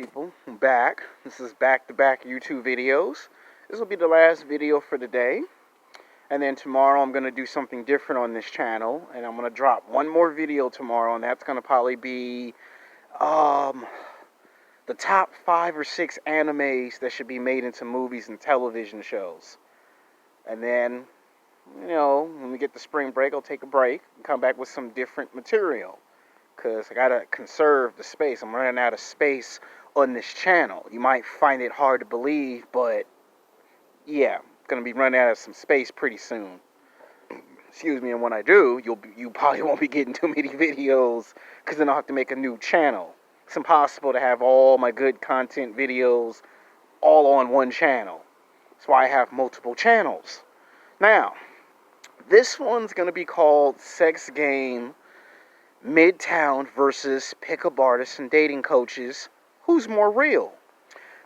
people? I'm back. This is back-to-back YouTube videos. This will be the last video for the day. And then tomorrow I'm going to do something different on this channel. And I'm going to drop one more video tomorrow. And that's going to probably be the top 5 or 6 animes that should be made into movies and television shows. And then, when we get the spring break, I'll take a break and come back with some different material. Because I gotta conserve the space. I'm running out of space on this channel. You might find it hard to believe, but yeah, I'm gonna be running out of some space pretty soon. Excuse me, and when I do, you probably won't be getting too many videos, because then I'll have to make a new channel. It's impossible to have all my good content videos all on one channel. That's why I have multiple channels. Now, this one's gonna be called Sex Game MGTOW versus Pickup Artists and Dating Coaches. Who's more real?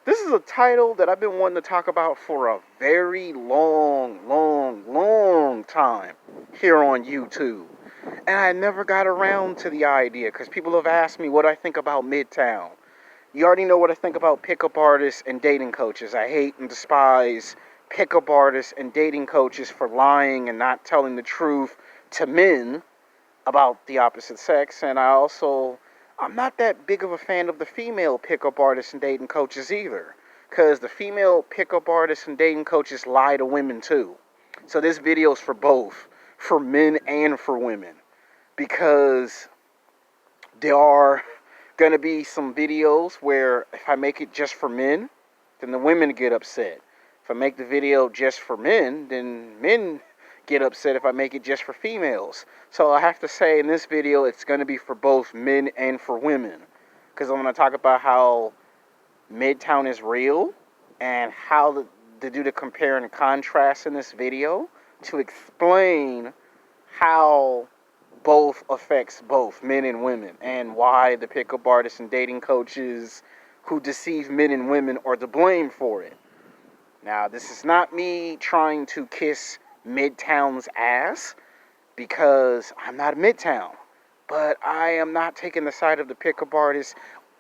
This is a title that I've been wanting to talk about for a very long time here on YouTube. And I never got around to the idea because people have asked me what I think about MGTOW. You already know what I think about pickup artists and dating coaches. I hate and despise pickup artists and dating coaches for lying and not telling the truth to men about the opposite sex. And I'm not that big of a fan of the female pickup artists and dating coaches either, because the female pickup artists and dating coaches lie to women too. So this video is for both, for men and for women, because there are going to be some videos where if I make it just for men, then the women get upset. If I make the video just for men, then men get upset if I make it just for females. So I have to say in this video it's going to be for both men and for women, because I'm going to talk about how MGTOW is real and how to do the compare and contrast in this video to explain how both affects both men and women, and why the pickup artists and dating coaches who deceive men and women are to blame for it. Now, this is not me trying to kiss MGTOW's ass, because I'm not a MGTOW, but I am not taking the side of the pickup artists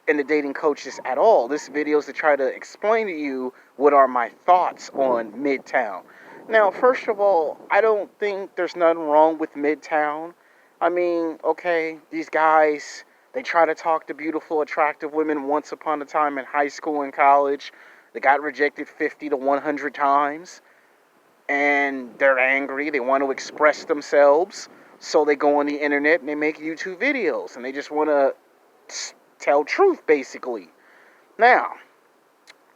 and the dating coaches at all. This video is to try to explain to you what are my thoughts on MGTOW. Now, first of all, I don't think there's nothing wrong with MGTOW. I mean, okay, these guys, they try to talk to beautiful, attractive women once upon a time in high school and college. They got rejected 50 to 100 times. And they're angry, they want to express themselves, so they go on the internet and they make YouTube videos, and they just want to tell truth, basically. Now,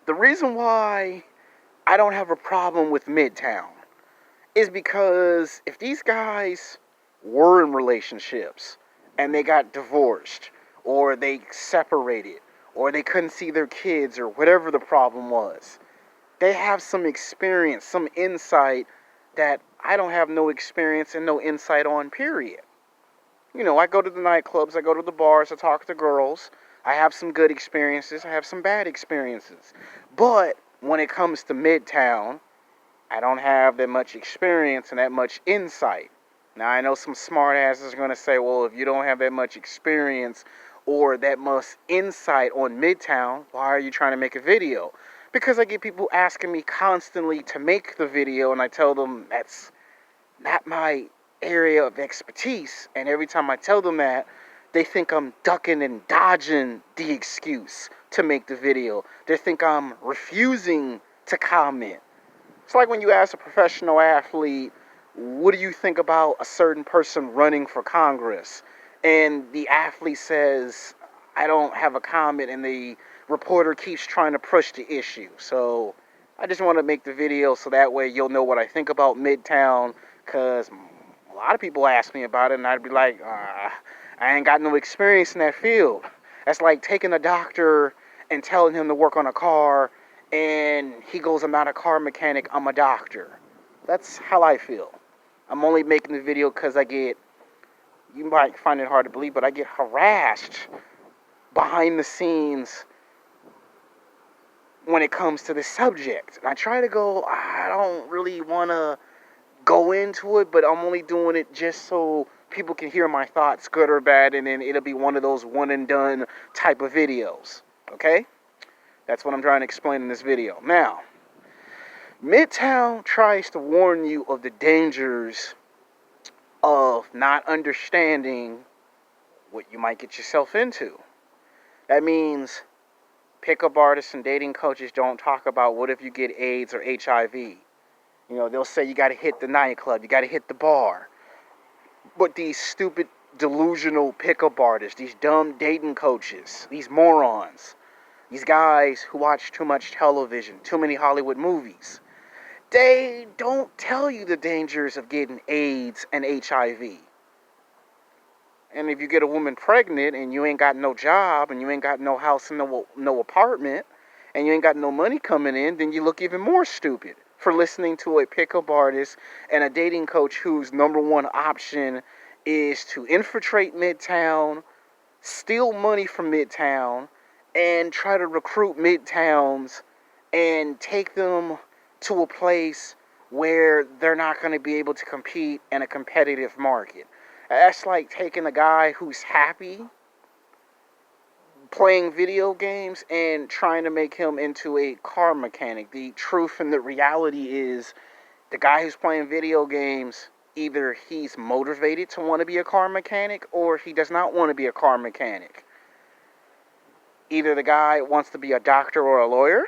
the reason why I don't have a problem with MGTOW is because if these guys were in relationships and they got divorced, or they separated, or they couldn't see their kids, or whatever the problem was, they have some experience, some insight that I don't have no experience and no insight on, period. I go to the nightclubs, I go to the bars, I talk to girls. I have some good experiences, I have some bad experiences. But when it comes to MGTOW, I don't have that much experience and that much insight. Now, I know some smart asses are going to say, well, if you don't have that much experience or that much insight on MGTOW, why are you trying to make a video? Because I get people asking me constantly to make the video, and I tell them that's not my area of expertise. And every time I tell them that, they think I'm ducking and dodging the excuse to make the video. They think I'm refusing to comment. It's like when you ask a professional athlete, what do you think about a certain person running for Congress? And the athlete says, I don't have a comment, and the reporter keeps trying to push the issue. So I just want to make the video so that way you'll know what I think about MGTOW, because a lot of people ask me about it, and I'd be like, I ain't got no experience in that field. That's like taking a doctor and telling him to work on a car, and he goes, I'm not a car mechanic, I'm a doctor. That's how I feel. I'm only making the video because you might find it hard to believe, but I get harassed behind the scenes when it comes to this subject. And I try to go, I don't really want to go into it, but I'm only doing it just so people can hear my thoughts, good or bad, and then it'll be one of those one and done type of videos. Okay? That's what I'm trying to explain in this video. Now, MGTOW tries to warn you of the dangers of not understanding what you might get yourself into. That means pickup artists and dating coaches don't talk about what if you get AIDS or HIV. You know, they'll say you got to hit the nightclub, you got to hit the bar. But these stupid, delusional pickup artists, these dumb dating coaches, these morons, these guys who watch too much television, too many Hollywood movies, they don't tell you the dangers of getting AIDS and HIV. And if you get a woman pregnant and you ain't got no job and you ain't got no house and no apartment and you ain't got no money coming in, then you look even more stupid for listening to a pickup artist and a dating coach whose number one option is to infiltrate MGTOW, steal money from MGTOW, and try to recruit MGTOWs and take them to a place where they're not going to be able to compete in a competitive market. That's like taking a guy who's happy playing video games and trying to make him into a car mechanic. The truth and the reality is the guy who's playing video games, either he's motivated to want to be a car mechanic or he does not want to be a car mechanic. Either the guy wants to be a doctor or a lawyer,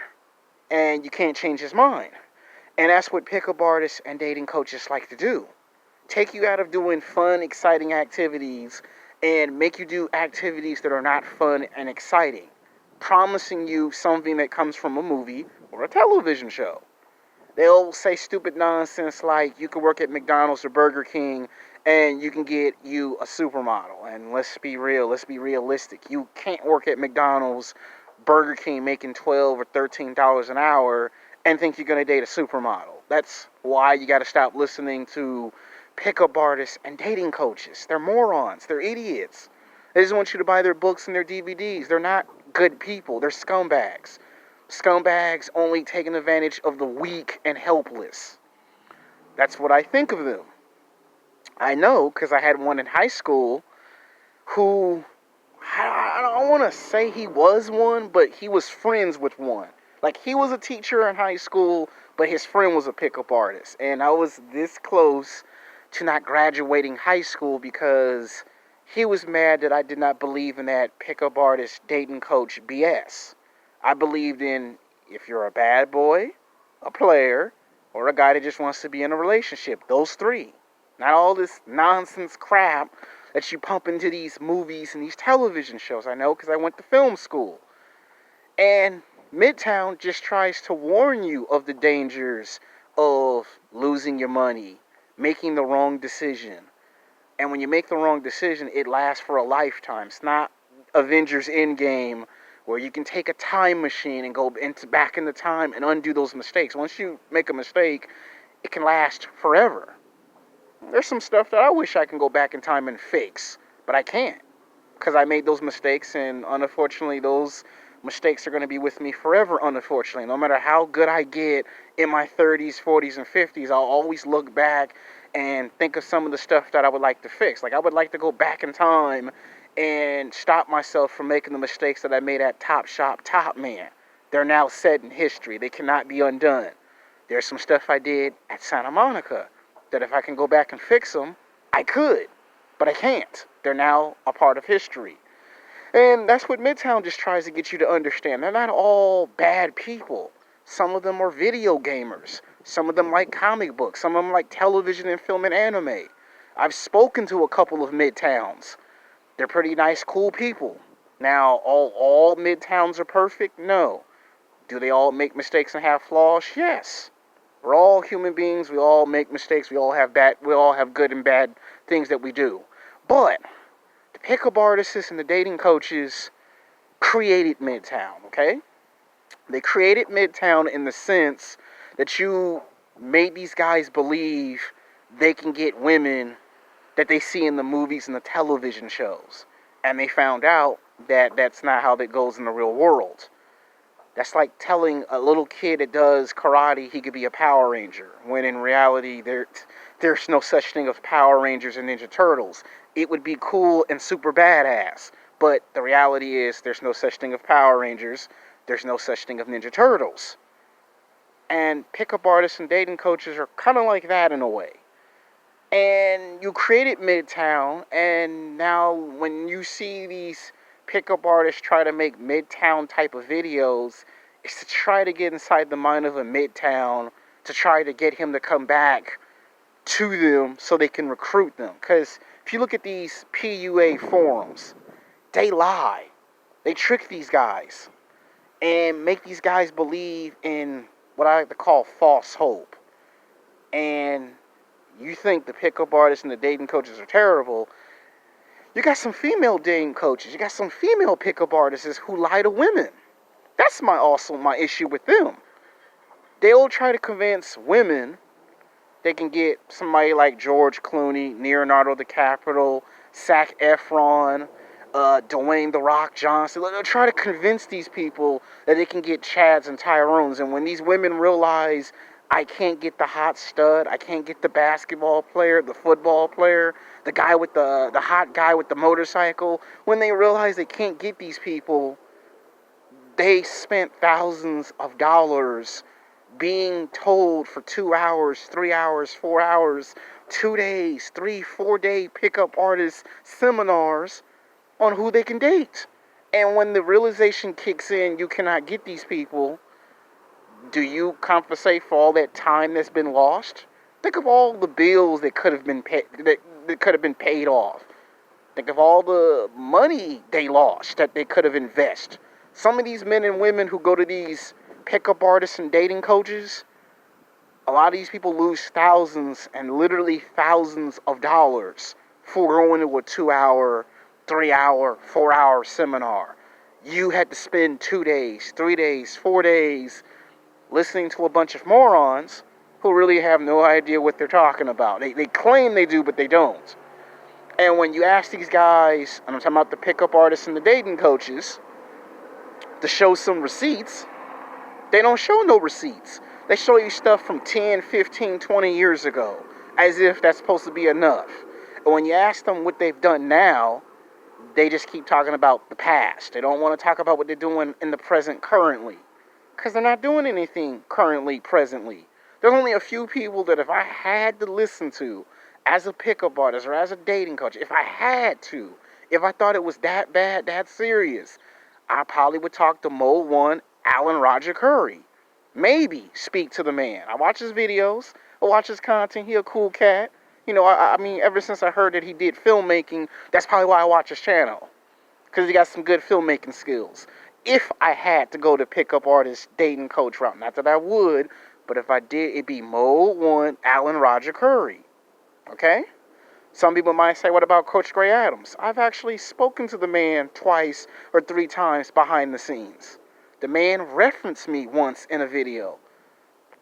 and you can't change his mind. And that's what pickup artists and dating coaches like to do. Take you out of doing fun, exciting activities and make you do activities that are not fun and exciting, promising you something that comes from a movie or a television show. They'll say stupid nonsense like you can work at McDonald's or Burger King and you can get you a supermodel. And let's be real, let's be realistic. You can't work at McDonald's, Burger King making $12 or $13 an hour and think you're going to date a supermodel. That's why you got to stop listening to pickup artists and dating coaches. They're morons. They're idiots. They just want you to buy their books and their DVDs. They're not good people. They're scumbags. Scumbags only taking advantage of the weak and helpless. That's what I think of them. I know because I had one in high school who, I don't want to say he was one, but he was friends with one. Like, he was a teacher in high school, but his friend was a pickup artist. And I was this close to not graduating high school because he was mad that I did not believe in that pickup artist dating coach BS. I believed in if you're a bad boy, a player, or a guy that just wants to be in a relationship. Those three. Not all this nonsense crap that you pump into these movies and these television shows. I know because I went to film school. And MGTOW just tries to warn you of the dangers of losing your money, making the wrong decision. And when you make the wrong decision, it lasts for a lifetime. It's not Avengers Endgame where you can take a time machine and go back in the time and undo those mistakes. Once you make a mistake, it can last forever. There's some stuff that I wish I can go back in time and fix, but I can't because I made those mistakes, and unfortunately those mistakes are going to be with me forever, unfortunately. No matter how good I get in my 30s, 40s, and 50s, I'll always look back and think of some of the stuff that I would like to fix. Like, I would like to go back in time and stop myself from making the mistakes that I made at Top Shop Top Man. They're now set in history. They cannot be undone. There's some stuff I did at Santa Monica that if I can go back and fix them, I could. But I can't. They're now a part of history. And that's what MGTOW just tries to get you to understand. They're not all bad people. Some of them are video gamers. Some of them like comic books. Some of them like television and film and anime. I've spoken to a couple of MGTOWs. They're pretty nice, cool people. Now, all MGTOWs are perfect? No. Do they all make mistakes and have flaws? Yes. We're all human beings. We all make mistakes. We all have good and bad things that we do. But the pickup artists and the dating coaches created MGTOW, okay? They created MGTOW in the sense that you made these guys believe they can get women that they see in the movies and the television shows. And they found out that that's not how that goes in the real world. That's like telling a little kid that does karate he could be a Power Ranger, when in reality there's no such thing as Power Rangers and Ninja Turtles. It would be cool and super badass, but the reality is there's no such thing as Power Rangers. there's no such thing of Ninja Turtles. And pickup artists and dating coaches are kind of like that in a way. And you created MGTOW, and now when you see these pickup artists try to make MGTOW type of videos, it's to try to get inside the mind of a MGTOW, to try to get him to come back to them so they can recruit them. Because if you look at these PUA forums, they lie. They trick these guys and make these guys believe in what I like to call false hope. And you think the pickup artists and the dating coaches are terrible. You got some female dating coaches. You got some female pickup artists who lie to women. That's my issue with them. They'll try to convince women they can get somebody like George Clooney, Leonardo DiCaprio, Zac Efron, Dwayne The Rock Johnson. They'll try to convince these people that they can get Chads and Tyrones. And when these women realize, I can't get the hot stud, I can't get the basketball player, the football player, the guy with the hot guy with the motorcycle, when they realize they can't get these people, they spent thousands of dollars being told for 2 hours, 3 hours, 4 hours, 2 days, 3-4 day pickup artist seminars on who they can date. And when the realization kicks in, you cannot get these people, do you compensate for all that time that's been lost? Think of all the bills that could have been paid off. Think of all the money they lost that they could have invested. Some of these men and women who go to these pickup artists and dating coaches, a lot of these people lose thousands and literally thousands of dollars for going to a 2 hour, 3 hour, 4 hour seminar. You had to spend 2 days, 3 days, 4 days listening to a bunch of morons who really have no idea what they're talking about. They claim they do, but they don't. And when you ask these guys, and I'm talking about the pickup artists and the dating coaches, to show some receipts, they don't show no receipts. They show you stuff from 10, 15, 20 years ago, as if that's supposed to be enough. And when you ask them what they've done now, they just keep talking about the past. They don't want to talk about what they're doing in the present currently. Because they're not doing anything currently, presently. There's only a few people that if I had to listen to as a pickup artist or as a dating coach, if I had to, if I thought it was that bad, that serious, I probably would talk to Mode 1, Alan Roger Curry. Maybe speak to the man. I watch his videos. I watch his content. He a cool cat. You know, I mean, ever since I heard that he did filmmaking, that's probably why I watch his channel. Because he got some good filmmaking skills. If I had to go to pickup artist, dating coach route, not that I would, but if I did, it'd be Mode 1, Alan Roger Curry. Okay? Some people might say, what about Coach Gray Adams? I've actually spoken to the man twice or 3 times behind the scenes. The man referenced me once in a video.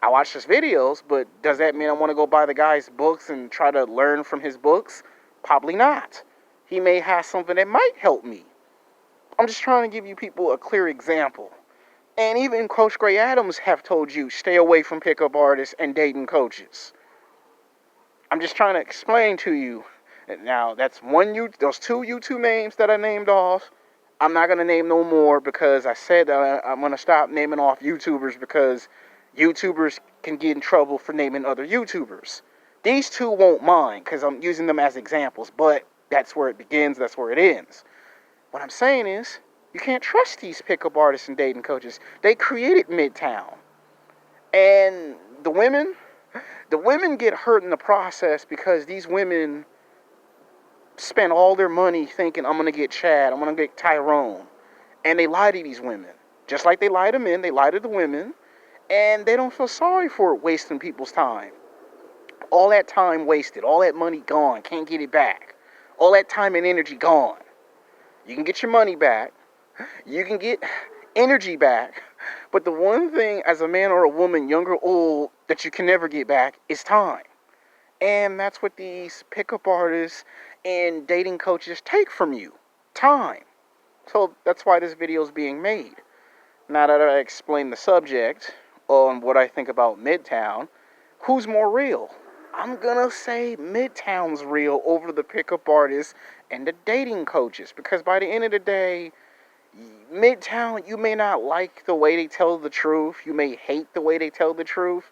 I watch his videos, but does that mean I want to go buy the guy's books and try to learn from his books? Probably not. He may have something that might help me. I'm just trying to give you people a clear example. And even Coach Gray Adams have told you, stay away from pickup artists and dating coaches. I'm just trying to explain to you. Now, those 2 YouTube names that I named off. I'm not going to name no more because I said that I'm going to stop naming off YouTubers because YouTubers can get in trouble for naming other YouTubers. These 2 won't mind because I'm using them as examples, but that's where it begins, that's where it ends. What I'm saying is, you can't trust these pickup artists and dating coaches. They created MGTOW. And the women get hurt in the process because these women spend all their money thinking, I'm going to get Chad, I'm going to get Tyrone. And they lie to these women. Just like they lie to men, they lie to the women. And they don't feel sorry for wasting people's time. All that time wasted, all that money gone, can't get it back. All that time and energy gone. You can get your money back. You can get energy back. But the one thing as a man or a woman, young or old, that you can never get back is time. And that's what these pickup artists and dating coaches take from you. Time. So that's why this video is being made. Now that I explained the subject on what I think about MGTOW, who's more real? I'm gonna say MGTOW's real over the pickup artists and the dating coaches. Because by the end of the day, Midtown, you may not like the way they tell the truth. You may hate the way they tell the truth,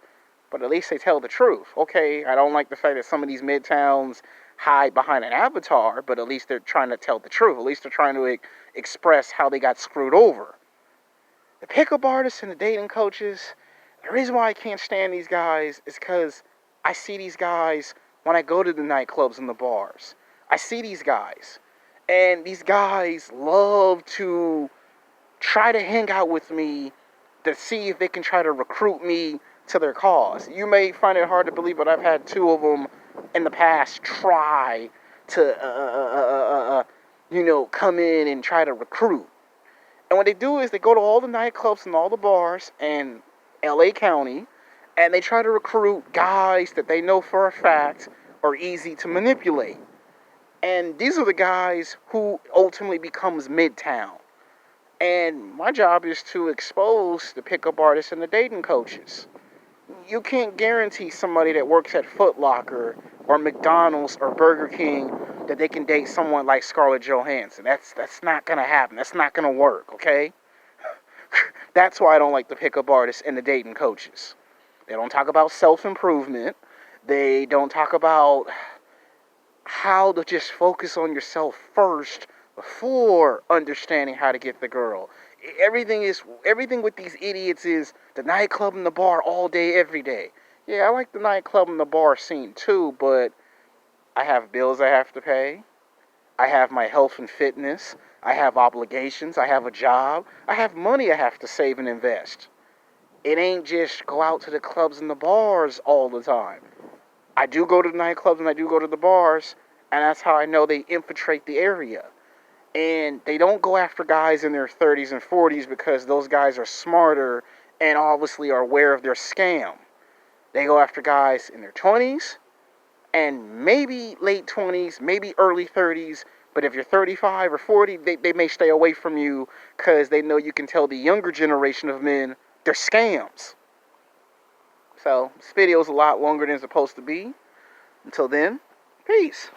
but at least they tell the truth. Okay, I don't like the fact that some of these Midtowns hide behind an avatar, but at least they're trying to tell the truth. At least they're trying to express how they got screwed over. The pickup artists and the dating coaches, the reason why I can't stand these guys is because I see these guys when I go to the nightclubs and the bars. I see these guys. And these guys love to try to hang out with me to see if they can try to recruit me to their cause. You may find it hard to believe, but I've had two of them in the past try to, come in and try to recruit. And what they do is they go to all the nightclubs and all the bars in LA County, and they try to recruit guys that they know for a fact are easy to manipulate. And these are the guys who ultimately becomes Midtown. And my job is to expose the pickup artists and the dating coaches. You can't guarantee somebody that works at Foot Locker or McDonald's or Burger King that they can date someone like Scarlett Johansson. That's not going to happen. That's not going to work, okay? That's why I don't like the pickup artists and the dating coaches. They don't talk about self-improvement. They don't talk about how to just focus on yourself first before understanding how to get the girl. Everything with these idiots is the nightclub and the bar all day, every day. Yeah, I like the nightclub and the bar scene too, but I have bills I have to pay. I have my health and fitness. I have obligations. I have a job. I have money I have to save and invest. It ain't just go out to the clubs and the bars all the time. I do go to the nightclubs and I do go to the bars, and that's how I know they infiltrate the area. And they don't go after guys in their 30s and 40s because those guys are smarter and obviously are aware of their scam. They go after guys in their 20s and maybe late 20s, maybe early 30s. But if you're 35 or 40, they may stay away from you because they know you can tell the younger generation of men they're scams. So, this video is a lot longer than it's supposed to be. Until then, peace.